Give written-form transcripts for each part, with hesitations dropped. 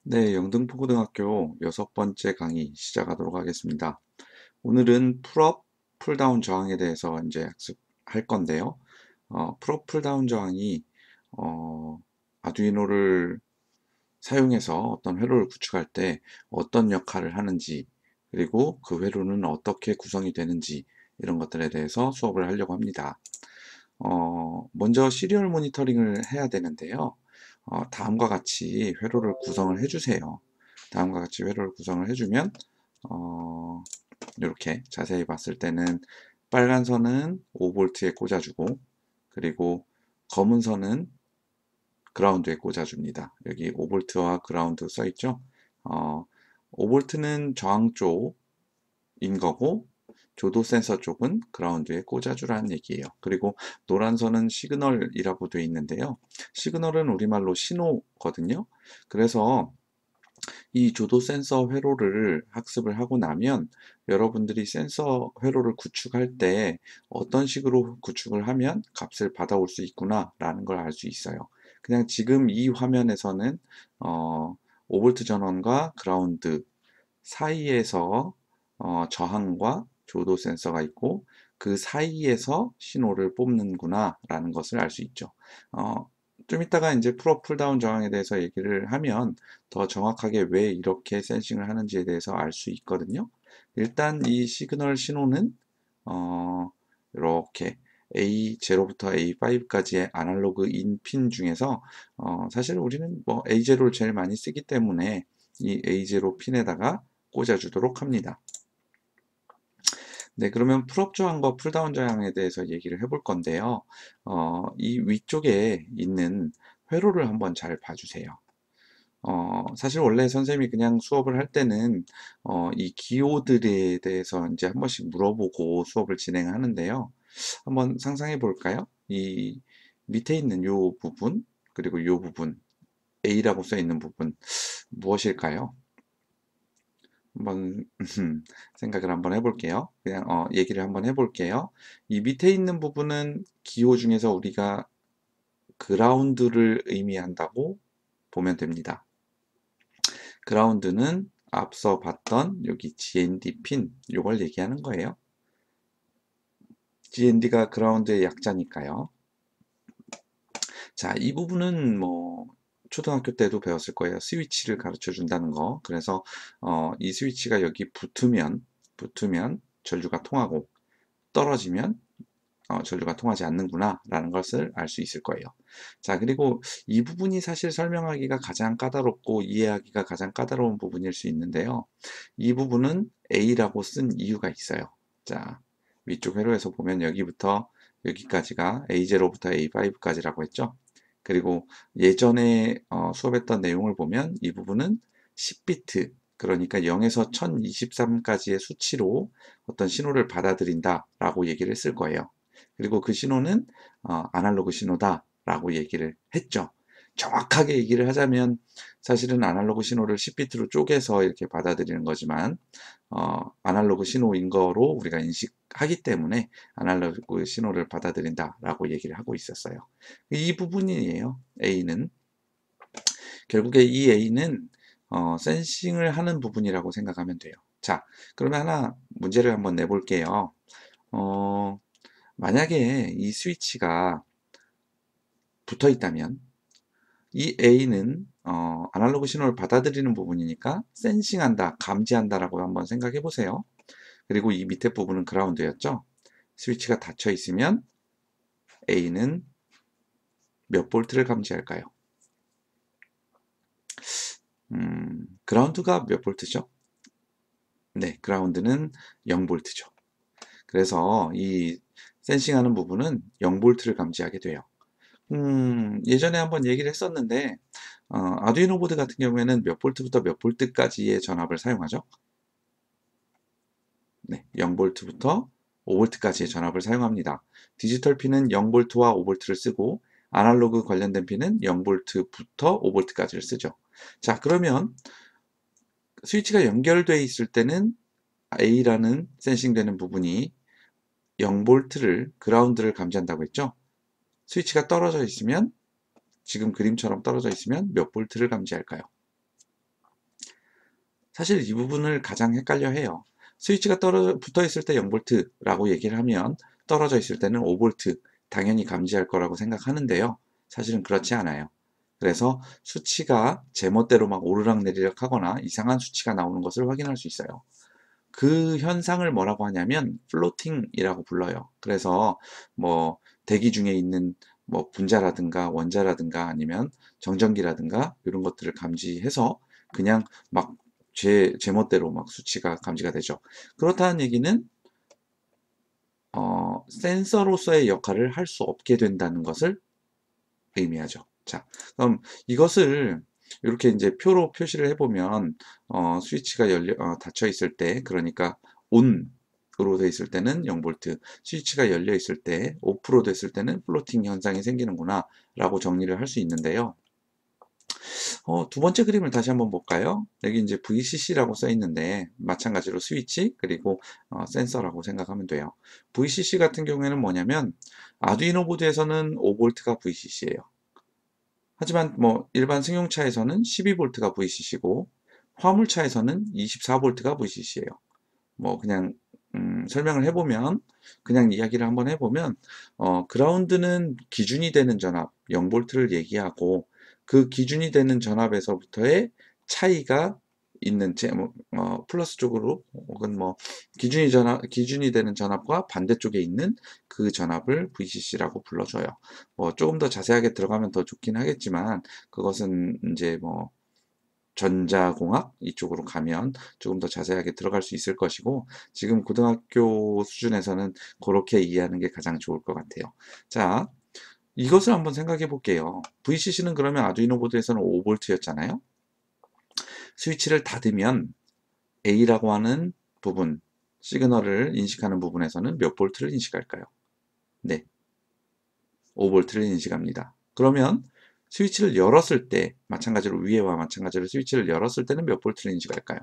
네, 영등포고등학교 6번째 강의 시작하도록 하겠습니다. 오늘은 풀업, 풀다운 저항에 대해서 이제 학습할 건데요. 풀업, 풀다운 저항이 아두이노를 사용해서 어떤 회로를 구축할 때 어떤 역할을 하는지, 그리고 그 회로는 어떻게 구성이 되는지 이런 것들에 대해서 수업을 하려고 합니다. 먼저 시리얼 모니터링을 해야 되는데요. 다음과 같이 회로를 구성을 해주세요. 다음과 같이 회로를 구성을 해주면 어, 이렇게 자세히 봤을 때는 빨간 선은 5V에 꽂아주고, 그리고 검은 선은 그라운드에 꽂아줍니다. 여기 5V와 그라운드 써있죠? 어, 5V는 저항 쪽인 거고, 조도 센서 쪽은 그라운드에 꽂아주라는 얘기예요. 그리고 노란 선은 시그널이라고 되어 있는데요. 시그널은 우리말로 신호거든요. 그래서 이 조도 센서 회로를 학습을 하고 나면 여러분들이 센서 회로를 구축할 때 어떤 식으로 구축을 하면 값을 받아올 수 있구나 라는 걸 알 수 있어요. 그냥 지금 이 화면에서는 5V 전원과 그라운드 사이에서 저항과 조도 센서가 있고 그 사이에서 신호를 뽑는구나 라는 것을 알 수 있죠. 어, 좀 이따가 이제 풀업 풀다운 저항에 대해서 얘기를 하면 더 정확하게 왜 이렇게 센싱을 하는지에 대해서 알 수 있거든요. 일단 이 시그널 신호는 어, 이렇게 A0부터 A5까지의 아날로그 인 핀 중에서 사실 우리는 뭐 A0를 제일 많이 쓰기 때문에 이 A0 핀에다가 꽂아주도록 합니다. 네, 그러면 풀업 저항과 풀다운 저항에 대해서 얘기를 해볼 건데요. 이 위쪽에 있는 회로를 한번 잘 봐주세요. 사실 원래 선생님이 그냥 수업을 할 때는 이 기호들에 대해서 이제 한 번씩 물어보고 수업을 진행하는데요. 한번 상상해 볼까요? 이 밑에 있는 요 부분, 그리고 요 부분, A라고 써 있는 부분, 무엇일까요? 한번 생각을 한번 해볼게요. 그냥 얘기를 한번 해볼게요. 이 밑에 있는 부분은 기호 중에서 우리가 그라운드를 의미한다고 보면 됩니다. 그라운드는 앞서 봤던 여기 GND 핀 이걸 얘기하는 거예요. GND가 그라운드의 약자니까요. 자, 이 부분은 뭐 초등학교 때도 배웠을 거예요. 스위치를 가르쳐 준다는 거. 그래서 이 스위치가 여기 붙으면 전류가 통하고 떨어지면 전류가 통하지 않는구나 라는 것을 알 수 있을 거예요. 자, 그리고 이 부분이 사실 설명하기가 가장 까다롭고 이해하기가 가장 까다로운 부분일 수 있는데요. 이 부분은 A라고 쓴 이유가 있어요. 자, 위쪽 회로에서 보면 여기부터 여기까지가 A0부터 A5까지라고 했죠. 그리고 예전에 수업했던 내용을 보면 이 부분은 10비트, 그러니까 0에서 1023까지의 수치로 어떤 신호를 받아들인다 라고 얘기를 했을 거예요. 그리고 그 신호는 아날로그 신호다라고 얘기를 했죠. 정확하게 얘기를 하자면 사실은 아날로그 신호를 10비트로 쪼개서 이렇게 받아들이는 거지만 아날로그 신호인 거로 우리가 인식하기 때문에 아날로그 신호를 받아들인다라고 얘기를 하고 있었어요. 이 부분이에요. A는 결국에 이 A는 센싱을 하는 부분이라고 생각하면 돼요. 자, 그러면 하나 문제를 한번 내볼게요. 어, 만약에 이 스위치가 붙어 있다면 이 A는 아날로그 신호를 받아들이는 부분이니까 센싱한다, 감지한다라고 한번 생각해 보세요. 그리고 이 밑에 부분은 그라운드였죠. 스위치가 닫혀 있으면 A는 몇 볼트를 감지할까요? 그라운드가 몇 볼트죠? 네, 그라운드는 0볼트죠. 그래서 이 센싱하는 부분은 0볼트를 감지하게 돼요. 예전에 한번 얘기를 했었는데 아두이노 보드 같은 경우에는 몇 볼트부터 몇 볼트까지의 전압을 사용하죠? 네, 0볼트부터 5볼트까지의 전압을 사용합니다. 디지털 핀은 0볼트와 5볼트를 쓰고 아날로그 관련된 핀은 0볼트부터 5볼트까지를 쓰죠. 자, 그러면 스위치가 연결되어 있을 때는 A라는 센싱되는 부분이 0볼트를 그라운드를 감지한다고 했죠? 스위치가 떨어져 있으면 지금 그림처럼 떨어져 있으면 몇 볼트를 감지할까요? 사실 이 부분을 가장 헷갈려 해요. 스위치가 붙어 있을 때 0V라고 얘기를 하면 떨어져 있을 때는 5V 당연히 감지할 거라고 생각하는데요. 사실은 그렇지 않아요. 그래서 수치가 제멋대로 막 오르락내리락 하거나 이상한 수치가 나오는 것을 확인할 수 있어요. 그 현상을 뭐라고 하냐면 플로팅이라고 불러요. 그래서 뭐 대기 중에 있는 뭐 분자라든가 원자라든가 아니면 정전기라든가 이런 것들을 감지해서 그냥 막 제멋대로 막 수치가 감지가 되죠. 그렇다는 얘기는 센서로서의 역할을 할 수 없게 된다는 것을 의미하죠. 자, 그럼 이것을 이렇게 이제 표로 표시를 해보면 스위치가 닫혀 있을 때, 그러니까 ON으로 되어 있을 때는 0V, 스위치가 열려 있을 때, 오프로 됐을 때는 플로팅 현상이 생기는구나 라고 정리를 할 수 있는데요. 두 번째 그림을 다시 한번 볼까요? 여기 이제 VCC라고 써 있는데 마찬가지로 스위치 그리고 센서라고 생각하면 돼요. VCC 같은 경우에는 뭐냐면 아두이노 보드에서는 5V가 VCC예요. 하지만 뭐 일반 승용차에서는 12V가 VCC고 화물차에서는 24V가 VCC예요. 뭐 그냥 설명을 해보면 그냥 이야기를 한번 해보면 그라운드는 기준이 되는 전압 0V를 얘기하고 그 기준이 되는 전압에서부터의 차이가 있는 플러스 쪽으로 혹은 뭐 기준이 되는 전압과 반대쪽에 있는 그 전압을 VCC라고 불러줘요. 뭐 조금 더 자세하게 들어가면 더 좋긴 하겠지만 그것은 이제 뭐 전자공학 이쪽으로 가면 조금 더 자세하게 들어갈 수 있을 것이고 지금 고등학교 수준에서는 그렇게 이해하는 게 가장 좋을 것 같아요. 자, 이것을 한번 생각해 볼게요. VCC는 그러면 아두이노 보드에서는 5V였잖아요. 스위치를 닫으면 A라고 하는 부분, 시그널을 인식하는 부분에서는 몇 볼트를 인식할까요? 네, 5V를 인식합니다. 그러면 스위치를 열었을 때, 마찬가지로 위에와 마찬가지로 스위치를 열었을 때는 몇 볼트를 인식할까요?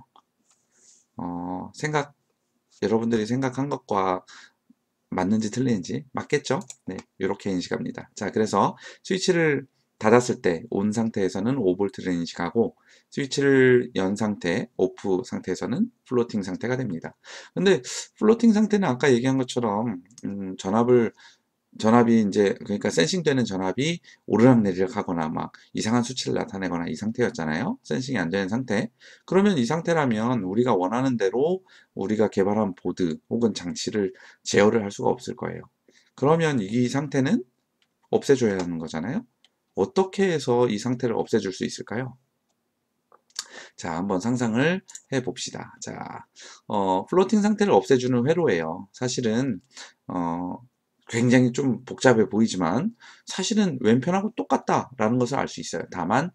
어, 생각, 여러분들이 생각한 것과 맞는지 틀리는지 맞겠죠? 네, 이렇게 인식합니다. 자, 그래서 스위치를 닫았을 때 온 상태에서는 5V를 인식하고 스위치를 연 상태, 오프 상태에서는 플로팅 상태가 됩니다. 근데 플로팅 상태는 아까 얘기한 것처럼 전압이 이제 그러니까 센싱되는 전압이 오르락내리락 하거나 막 이상한 수치를 나타내거나 이 상태였잖아요. 센싱이 안 되는 상태. 그러면 이 상태라면 우리가 원하는 대로 우리가 개발한 보드 혹은 장치를 제어를 할 수가 없을 거예요. 그러면 이 상태는 없애줘야 하는 거잖아요. 어떻게 해서 이 상태를 없애줄 수 있을까요? 자, 한번 상상을 해 봅시다. 자, 플로팅 상태를 없애주는 회로예요. 사실은, 어, 굉장히 좀 복잡해 보이지만, 사실은 왼편하고 똑같다라는 것을 알 수 있어요. 다만,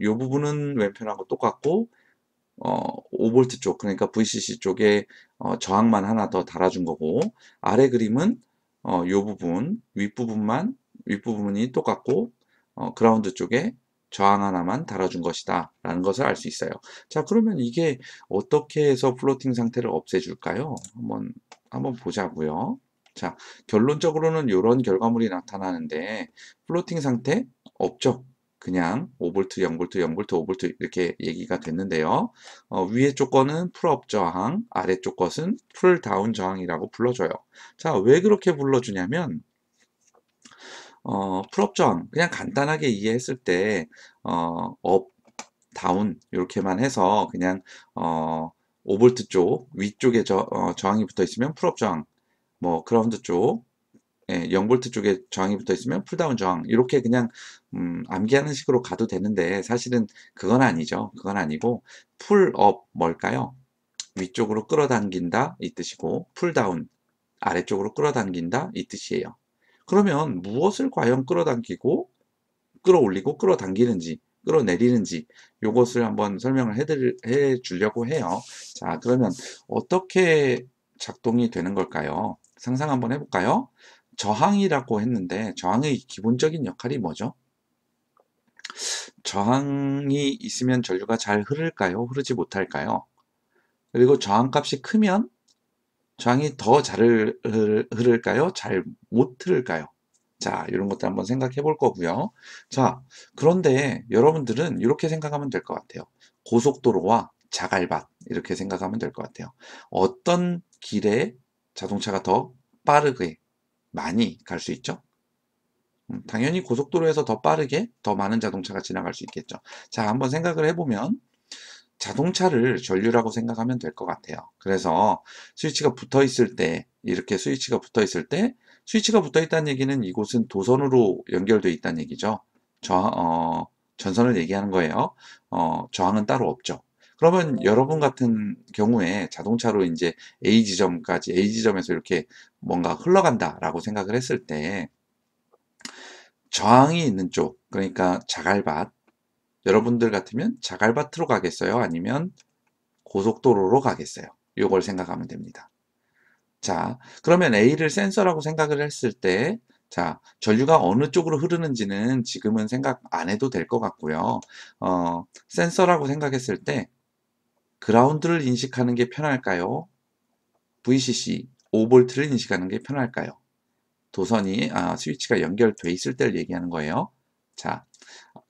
이 부분은 왼편하고 똑같고, 5V 쪽, 그러니까 VCC 쪽에 저항만 하나 더 달아준 거고, 아래 그림은 요 부분, 윗부분이 똑같고, 그라운드 쪽에 저항 하나만 달아준 것이다 라는 것을 알 수 있어요. 자, 그러면 이게 어떻게 해서 플로팅 상태를 없애줄까요? 한번 보자고요. 자, 결론적으로는 이런 결과물이 나타나는데 플로팅 상태 없죠. 그냥 5V, 0V, 0V, 5V 이렇게 얘기가 됐는데요. 위에 쪽 거는 풀업 저항, 아래쪽 것은 풀 다운 저항이라고 불러줘요. 자, 왜 그렇게 불러주냐면 풀업 저항 그냥 간단하게 이해했을 때 업, 다운 이렇게만 해서 그냥 5V 쪽 위쪽에 저항이 붙어 있으면 풀업 저항, 뭐 그라운드 쪽 0V 쪽에 저항이 붙어 있으면 풀다운 저항 이렇게 그냥 암기하는 식으로 가도 되는데 사실은 그건 아니죠. 그건 아니고 풀업 뭘까요? 위쪽으로 끌어당긴다 이 뜻이고 풀다운 아래쪽으로 끌어당긴다 이 뜻이에요. 그러면 무엇을 과연 끌어당기고 끌어올리고 끌어당기는지 끌어내리는지 이것을 한번 설명을 해 주려고 해요. 자, 그러면 어떻게 작동이 되는 걸까요? 상상 한번 해볼까요? 저항이라고 했는데 저항의 기본적인 역할이 뭐죠? 저항이 있으면 전류가 잘 흐를까요? 흐르지 못할까요? 그리고 저항값이 크면 저항이 더 잘 흐를까요? 잘 못 흐를까요? 자, 이런 것도 한번 생각해 볼 거고요. 자, 그런데 여러분들은 이렇게 생각하면 될 것 같아요. 고속도로와 자갈밭 이렇게 생각하면 될 것 같아요. 어떤 길에 자동차가 더 빠르게 많이 갈 수 있죠? 당연히 고속도로에서 더 빠르게 더 많은 자동차가 지나갈 수 있겠죠. 자, 한번 생각을 해보면 자동차를 전류라고 생각하면 될 것 같아요. 그래서 스위치가 붙어 있을 때, 이렇게 스위치가 붙어 있을 때, 스위치가 붙어 있다는 얘기는 이곳은 도선으로 연결되어 있다는 얘기죠. 전선을 얘기하는 거예요. 저항은 따로 없죠. 그러면 여러분 같은 경우에 자동차로 이제 A 지점까지, A 지점에서 이렇게 뭔가 흘러간다라고 생각을 했을 때, 저항이 있는 쪽, 그러니까 자갈밭, 여러분들 같으면 자갈밭으로 가겠어요? 아니면 고속도로로 가겠어요? 이걸 생각하면 됩니다. 자, 그러면 A를 센서라고 생각을 했을 때, 자, 전류가 어느 쪽으로 흐르는지는 지금은 생각 안 해도 될 것 같고요. 센서라고 생각했을 때, 그라운드를 인식하는 게 편할까요? VCC 5V를 인식하는 게 편할까요? 스위치가 연결돼 있을 때를 얘기하는 거예요. 자,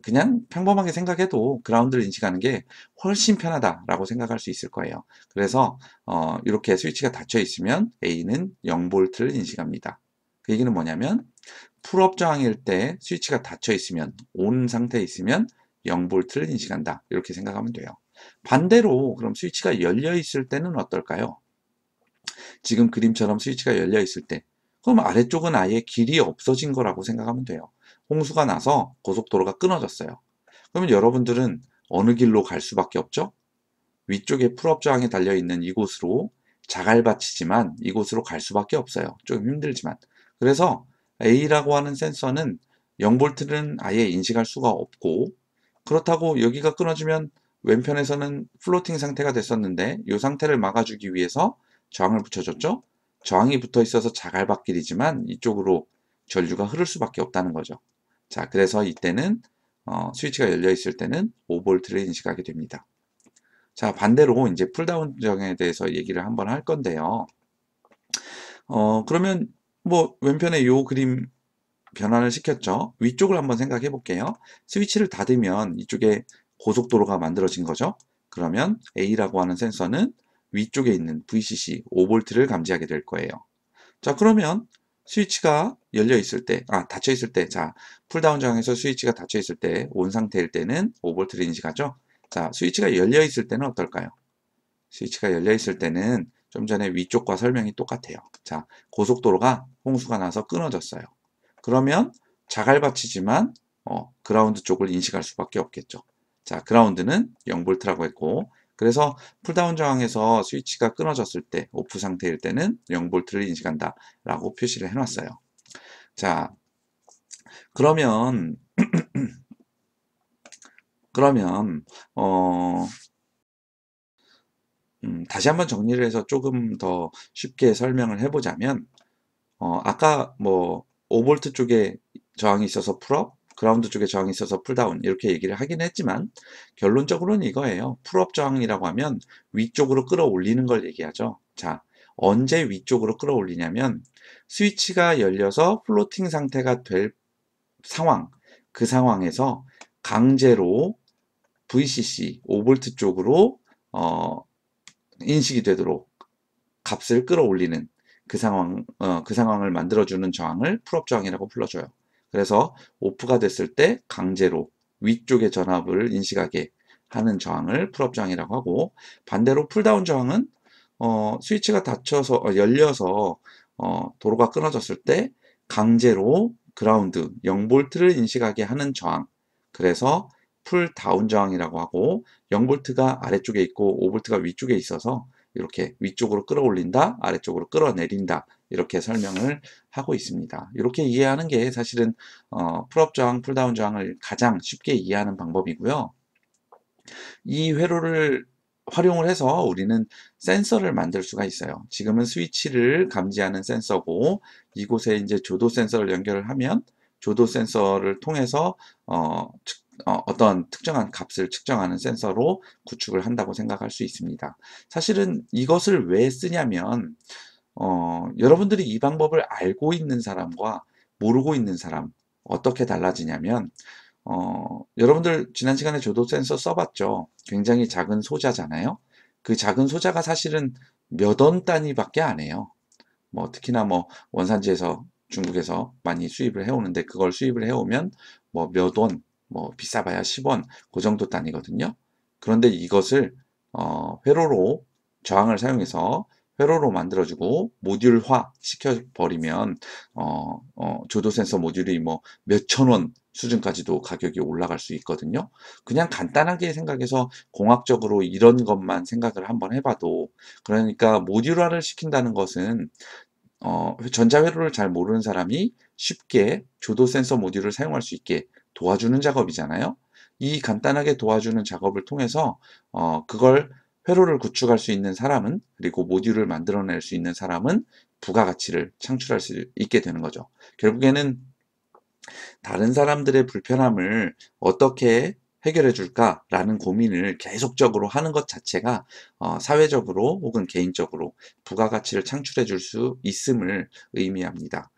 그냥 평범하게 생각해도 그라운드를 인식하는 게 훨씬 편하다라고 생각할 수 있을 거예요. 그래서 이렇게 스위치가 닫혀 있으면 A는 0V를 인식합니다. 그 얘기는 뭐냐면 풀업 저항일 때 스위치가 닫혀 있으면 온 상태에 있으면 0V를 인식한다. 이렇게 생각하면 돼요. 반대로 그럼 스위치가 열려 있을 때는 어떨까요? 지금 그림처럼 스위치가 열려 있을 때 그럼 아래쪽은 아예 길이 없어진 거라고 생각하면 돼요. 홍수가 나서 고속도로가 끊어졌어요. 그러면 여러분들은 어느 길로 갈 수밖에 없죠? 위쪽에 풀업 저항이 달려있는 이곳으로 자갈밭이지만 이곳으로 갈 수밖에 없어요. 좀 힘들지만. 그래서 A라고 하는 센서는 0V는 아예 인식할 수가 없고 그렇다고 여기가 끊어지면 왼편에서는 플로팅 상태가 됐었는데 이 상태를 막아주기 위해서 저항을 붙여줬죠. 저항이 붙어 있어서 자갈밭길이지만 이쪽으로 전류가 흐를 수밖에 없다는 거죠. 자, 그래서 이때는 스위치가 열려 있을 때는 5V를 인식하게 됩니다. 자, 반대로 이제 풀다운 정에 대해서 얘기를 한번 할 건데요. 그러면 뭐 왼편에 요 그림 변환을 시켰죠. 위쪽을 한번 생각해 볼게요. 스위치를 닫으면 이쪽에 고속도로가 만들어진 거죠. 그러면 A라고 하는 센서는 위쪽에 있는 VCC 5V를 감지하게 될 거예요. 자, 그러면 스위치가 열려 있을 때, 닫혀 있을 때, 자, 풀다운 정에서 스위치가 닫혀 있을 때, 온 상태일 때는 5V를 인식하죠. 자, 스위치가 열려 있을 때는 어떨까요? 스위치가 열려 있을 때는 좀 전에 위쪽과 설명이 똑같아요. 자, 고속도로가 홍수가 나서 끊어졌어요. 그러면 자갈밭이지만 그라운드 쪽을 인식할 수밖에 없겠죠. 자, 그라운드는 0V라고 했고 그래서 풀다운 저항에서 스위치가 끊어졌을 때 오프 상태일 때는 0V를 인식한다 라고 표시를 해놨어요. 자, 그러면 다시 한번 정리를 해서 조금 더 쉽게 설명을 해보자면 아까 뭐 5V 쪽에 저항이 있어서 풀업, 그라운드 쪽에 저항이 있어서 풀다운 이렇게 얘기를 하긴 했지만 결론적으로는 이거예요. 풀업 저항이라고 하면 위쪽으로 끌어올리는 걸 얘기하죠. 자, 언제 위쪽으로 끌어올리냐면 스위치가 열려서 플로팅 상태가 될 상황, 그 상황에서 강제로 VCC 5V 쪽으로 인식이 되도록 값을 끌어올리는 그 상황을 만들어주는 저항을 풀업 저항이라고 불러줘요. 그래서 오프가 됐을 때 강제로 위쪽의 전압을 인식하게 하는 저항을 풀업 저항이라고 하고 반대로 풀다운 저항은 스위치가 열려서 도로가 끊어졌을 때 강제로 그라운드 0V를 인식하게 하는 저항 그래서 풀 다운 저항이라고 하고 0V가 아래쪽에 있고 5V가 위쪽에 있어서 이렇게 위쪽으로 끌어올린다, 아래쪽으로 끌어내린다 이렇게 설명을 하고 있습니다. 이렇게 이해하는 게 사실은 풀업 저항, 풀다운 저항을 가장 쉽게 이해하는 방법이고요. 이 회로를 활용을 해서 우리는 센서를 만들 수가 있어요. 지금은 스위치를 감지하는 센서고 이곳에 이제 조도 센서를 연결을 하면 조도 센서를 통해서 어떤 특정한 값을 측정하는 센서로 구축을 한다고 생각할 수 있습니다. 사실은 이것을 왜 쓰냐면 여러분들이 이 방법을 알고 있는 사람과 모르고 있는 사람 어떻게 달라지냐면 여러분들 지난 시간에 조도 센서 써봤죠? 굉장히 작은 소자잖아요. 그 작은 소자가 사실은 몇 원 단위밖에 안 해요. 뭐 특히나 뭐 원산지에서 중국에서 많이 수입을 해오는데 그걸 수입을 해오면 뭐 몇 원, 뭐 비싸봐야 10원 그 정도 단위거든요. 그런데 이것을 회로로 저항을 사용해서 회로로 만들어주고 모듈화 시켜버리면 조도 센서 모듈이 뭐 몇천 원 수준까지도 가격이 올라갈 수 있거든요. 그냥 간단하게 생각해서 공학적으로 이런 것만 생각을 한번 해봐도, 그러니까 모듈화를 시킨다는 것은 전자회로를 잘 모르는 사람이 쉽게 조도 센서 모듈을 사용할 수 있게 도와주는 작업이잖아요. 이 간단하게 도와주는 작업을 통해서 그걸 회로를 구축할 수 있는 사람은, 그리고 모듈을 만들어낼 수 있는 사람은 부가가치를 창출할 수 있게 되는 거죠. 결국에는 다른 사람들의 불편함을 어떻게 해결해 줄까라는 고민을 계속적으로 하는 것 자체가 사회적으로 혹은 개인적으로 부가가치를 창출해 줄 수 있음을 의미합니다.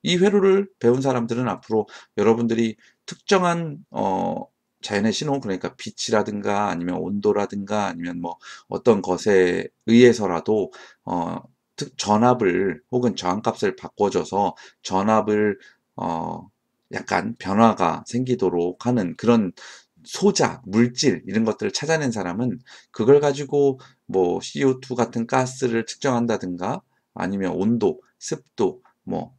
이 회로를 배운 사람들은 앞으로 여러분들이 특정한 자연의 신호, 그러니까 빛이라든가 아니면 온도라든가 아니면 뭐 어떤 것에 의해서라도 전압을 혹은 저항값을 바꿔줘서 전압을 약간 변화가 생기도록 하는 그런 소자, 물질 이런 것들을 찾아낸 사람은 그걸 가지고 뭐 CO2 같은 가스를 측정한다든가 아니면 온도, 습도, 뭐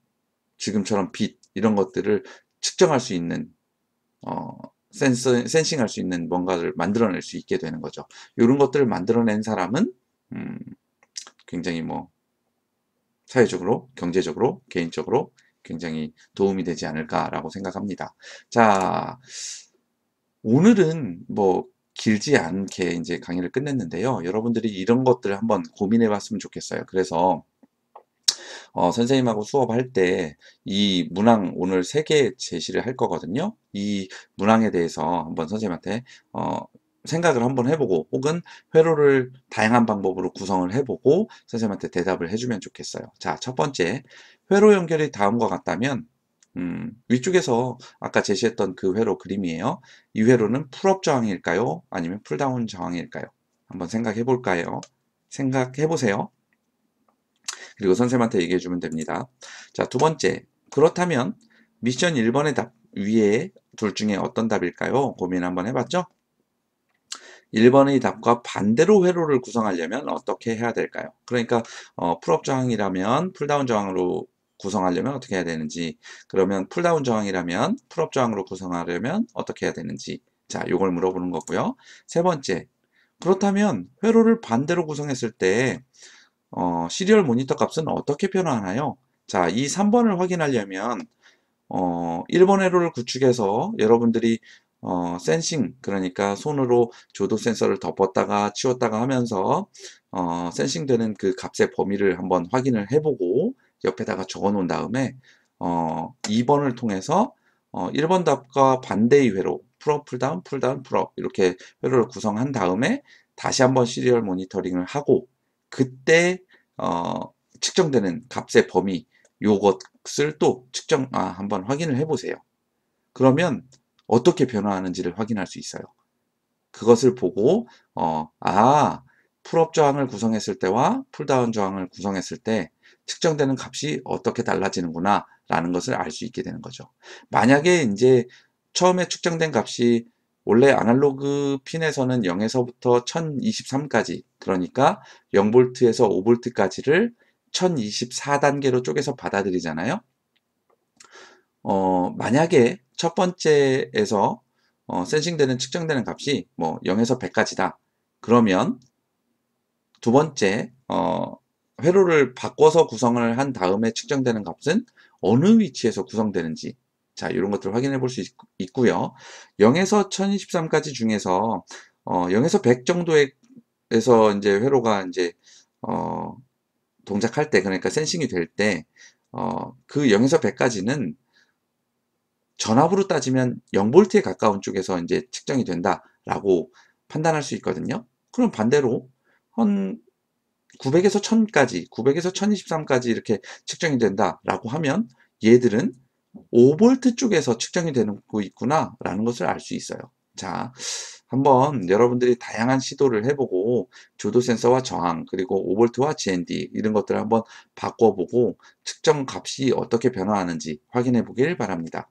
지금처럼 빛 이런 것들을 측정할 수 있는 센싱할 수 있는 뭔가를 만들어낼 수 있게 되는 거죠. 이런 것들을 만들어낸 사람은 음, 굉장히 뭐 사회적으로, 경제적으로, 개인적으로 굉장히 도움이 되지 않을까라고 생각합니다. 자, 오늘은 뭐 길지 않게 이제 강의를 끝냈는데요. 여러분들이 이런 것들을 한번 고민해 봤으면 좋겠어요. 그래서 선생님하고 수업할 때 이 문항 오늘 3개 제시를 할 거거든요. 이 문항에 대해서 한번 선생님한테 생각을 한번 해보고 혹은 회로를 다양한 방법으로 구성을 해보고 선생님한테 대답을 해주면 좋겠어요. 자, 첫 번째, 회로 연결이 다음과 같다면 위쪽에서 아까 제시했던 그 회로 그림이에요. 이 회로는 풀업 저항일까요? 아니면 풀다운 저항일까요? 한번 생각해 볼까요? 생각해 보세요. 그리고 선생님한테 얘기해 주면 됩니다. 자, 두 번째. 그렇다면 미션 1번의 답 위에 둘 중에 어떤 답일까요? 고민 한번 해봤죠? 1번의 답과 반대로 회로를 구성하려면 어떻게 해야 될까요? 그러니까 풀업 저항이라면 풀다운 저항으로 구성하려면 어떻게 해야 되는지, 그러면 풀다운 저항이라면 풀업 저항으로 구성하려면 어떻게 해야 되는지, 자, 요걸 물어보는 거고요. 세 번째, 그렇다면 회로를 반대로 구성했을 때 시리얼 모니터 값은 어떻게 변화하나요? 자, 이 3번을 확인하려면 1번 회로를 구축해서 여러분들이 센싱, 그러니까 손으로 조도 센서를 덮었다가 치웠다가 하면서 센싱되는 그 값의 범위를 한번 확인을 해보고 옆에다가 적어 놓은 다음에 2번을 통해서 1번 답과 반대의 회로, 풀업, 풀다운, 풀다운, 풀업 이렇게 회로를 구성한 다음에 다시 한번 시리얼 모니터링을 하고 그때 측정되는 값의 범위 요것을 또 한번 확인을 해보세요. 그러면 어떻게 변화하는지를 확인할 수 있어요. 그것을 보고 풀업 저항을 구성했을 때와 풀다운 저항을 구성했을 때 측정되는 값이 어떻게 달라지는구나 라는 것을 알 수 있게 되는 거죠. 만약에 이제 처음에 측정된 값이 원래 아날로그 핀에서는 0에서부터 1023까지, 그러니까 0V에서 5V까지를 1024단계로 쪼개서 받아들이잖아요. 만약에 첫 번째에서 센싱되는 측정되는 값이 뭐 0에서 100까지다. 그러면 두 번째 회로를 바꿔서 구성을 한 다음에 측정되는 값은 어느 위치에서 구성되는지, 자, 이런 것들을 확인해 볼 수 있고요. 0에서 1023까지 중에서 0에서 100 정도에서 이제 회로가 이제 동작할 때, 그러니까 센싱이 될 때 그 0에서 100까지는 전압으로 따지면 0V에 가까운 쪽에서 이제 측정이 된다라고 판단할 수 있거든요. 그럼 반대로 한 900에서 1000까지, 900에서 1023까지 이렇게 측정이 된다라고 하면 얘들은 5V 쪽에서 측정이 되고 있구나라는 것을 알 수 있어요. 자, 한번 여러분들이 다양한 시도를 해보고 조도 센서와 저항 그리고 5V와 GND 이런 것들을 한번 바꿔보고 측정 값이 어떻게 변화하는지 확인해 보길 바랍니다.